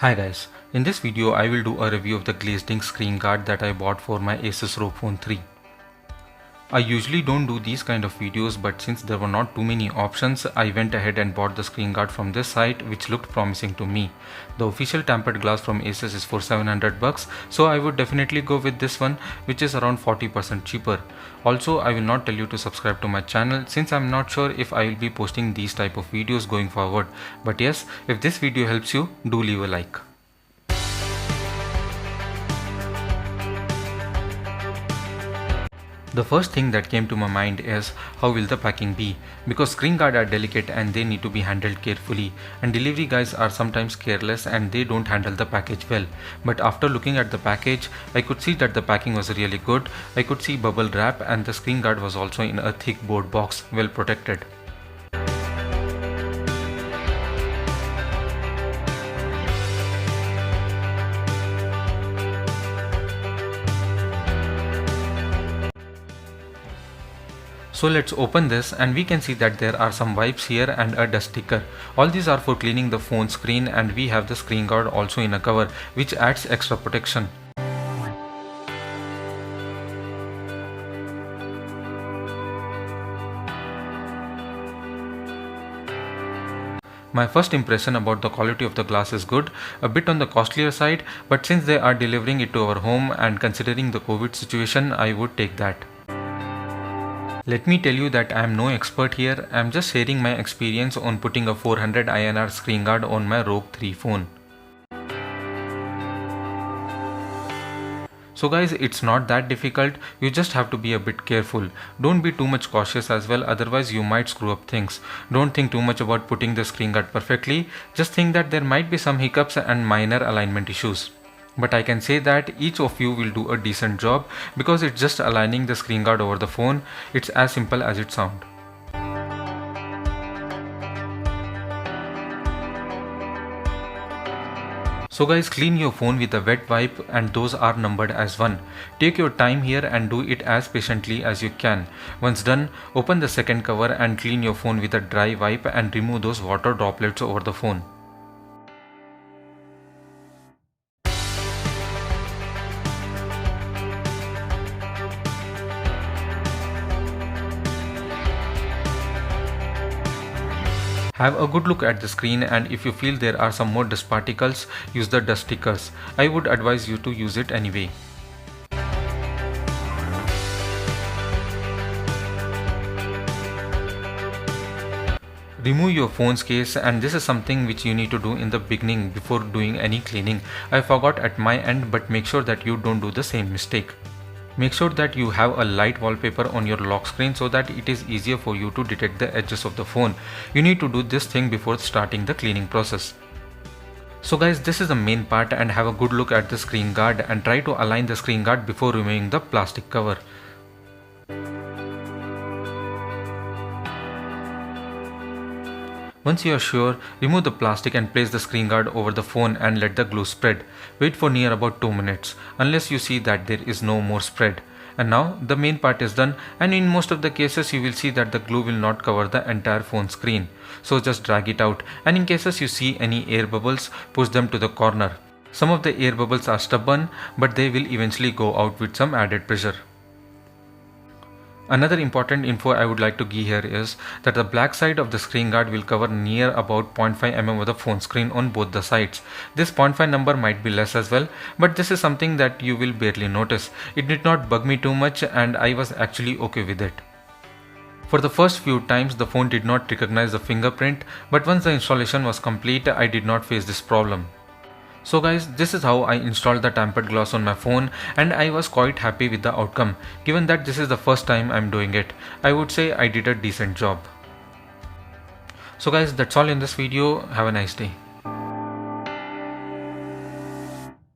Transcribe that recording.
Hi guys, in this video I will do a review of the glazed ink screen guard that I bought for my Asus ROG Phone 3. I usually don't do these kind of videos, but since there were not too many options, I went ahead and bought the screen guard from this site, which looked promising to me. The official tempered glass from Asus is for 700 bucks, so I would definitely go with this one, which is around 40% cheaper. Also, I will not tell you to subscribe to my channel since I'm not sure if I will be posting these type of videos going forward. But yes, if this video helps you, do leave a like. The first thing that came to my mind is how will the packing be, because screen guard are delicate and they need to be handled carefully, and delivery guys are sometimes careless and they don't handle the package well. But after looking at the package, I could see that the packing was really good. I could see bubble wrap and the screen guard was also in a thick board box, well protected. So let's open this and we can see that there are some wipes here and a dust sticker. All these are for cleaning the phone screen, and we have the screen guard also in a cover, which adds extra protection. My first impression about the quality of the glass is good, a bit on the costlier side, but since they are delivering it to our home and considering the COVID situation, I would take that. Let me tell you that I am no expert here. I am just sharing my experience on putting a 400 INR screen guard on my ROG 3 phone. So guys, it's not that difficult. You just have to be a bit careful. Don't be too much cautious as well, otherwise you might screw up things. Don't think too much about putting the screen guard perfectly. Just think that there might be some hiccups and minor alignment issues. But I can say that each of you will do a decent job because it's just aligning the screen guard over the phone. It's as simple as it sounds. So guys, clean your phone with a wet wipe, and those are numbered as 1. Take your time here and do it as patiently as you can. Once done, open the second cover and clean your phone with a dry wipe and remove those water droplets over the phone. Have a good look at the screen, and if you feel there are some more dust particles, use the dust stickers. I would advise you to use it anyway. Remove your phone's case, and this is something which you need to do in the beginning before doing any cleaning. I forgot at my end, but make sure that you don't do the same mistake. Make sure that you have a light wallpaper on your lock screen so that it is easier for you to detect the edges of the phone. You need to do this thing before starting the cleaning process. So guys, this is the main part, and have a good look at the screen guard and try to align the screen guard before removing the plastic cover. Once you are sure, remove the plastic and place the screen guard over the phone and let the glue spread. Wait for near about 2 minutes, unless you see that there is no more spread. And now the main part is done, and in most of the cases you will see that the glue will not cover the entire phone screen. So just drag it out, and in cases you see any air bubbles, push them to the corner. Some of the air bubbles are stubborn, but they will eventually go out with some added pressure. Another important info I would like to give here is that the black side of the screen guard will cover near about 0.5 mm of the phone screen on both the sides. This 0.5 number might be less as well, but this is something that you will barely notice. It did not bug me too much, and I was actually okay with it. For the first few times the phone did not recognize the fingerprint, but once the installation was complete, I did not face this problem. So guys, this is how I installed the tempered glass on my phone, and I was quite happy with the outcome. Given that this is the first time I'm doing it, I would say I did a decent job. So guys, that's all in this video. Have a nice day.